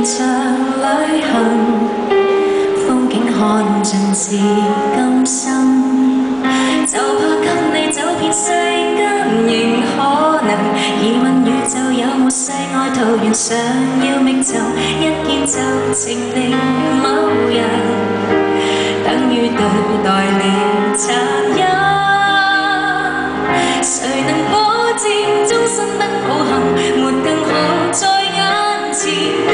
像旅行，風景看盡是今生，就怕給你走遍世間，仍可能疑問宇宙有沒世外桃源，想要覓尋，一見就情定某人，等於對待了殘忍。誰能保證終身不抱憾，沒更好在眼前等？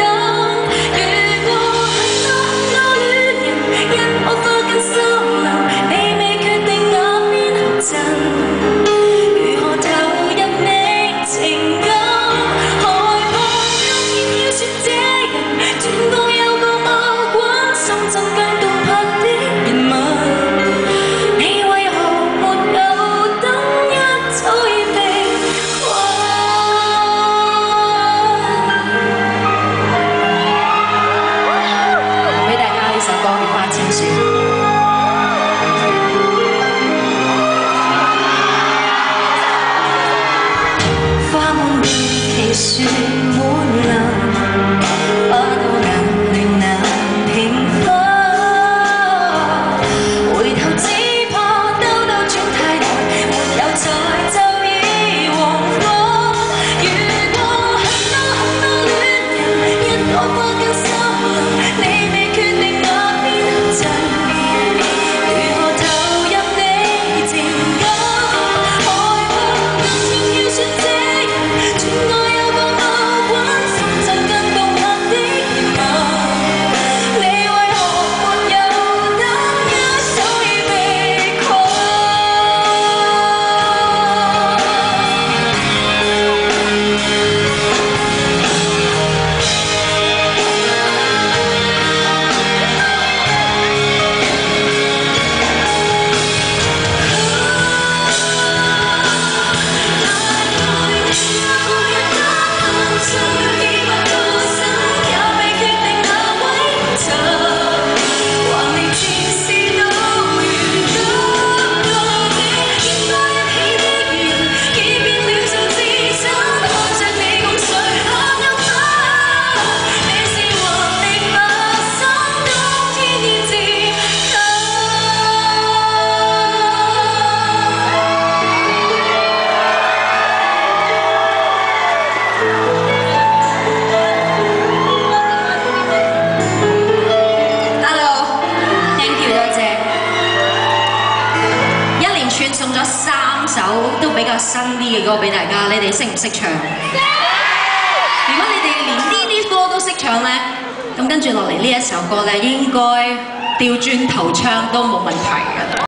遇過很多戀人，一顆花跟心流，你未決定哪邊合陣，如何投入你情感？害怕有天要說這人，轉角有個惡棍，心中更動魄的熱吻。雪滿樓，花都能令人平分。回頭只怕兜兜轉太耐，沒有再就已黃昏。遇過很多戀人，一顆花跟心流，你未決定哪邊合陣，如何投入你情感？害怕今天要說這人，轉角。送咗3首都比較新啲嘅歌俾大家，你哋識唔識唱？如果你哋連呢啲歌都識唱咧，咁跟住落嚟呢一首歌咧，應該調轉頭唱都冇問題嘅。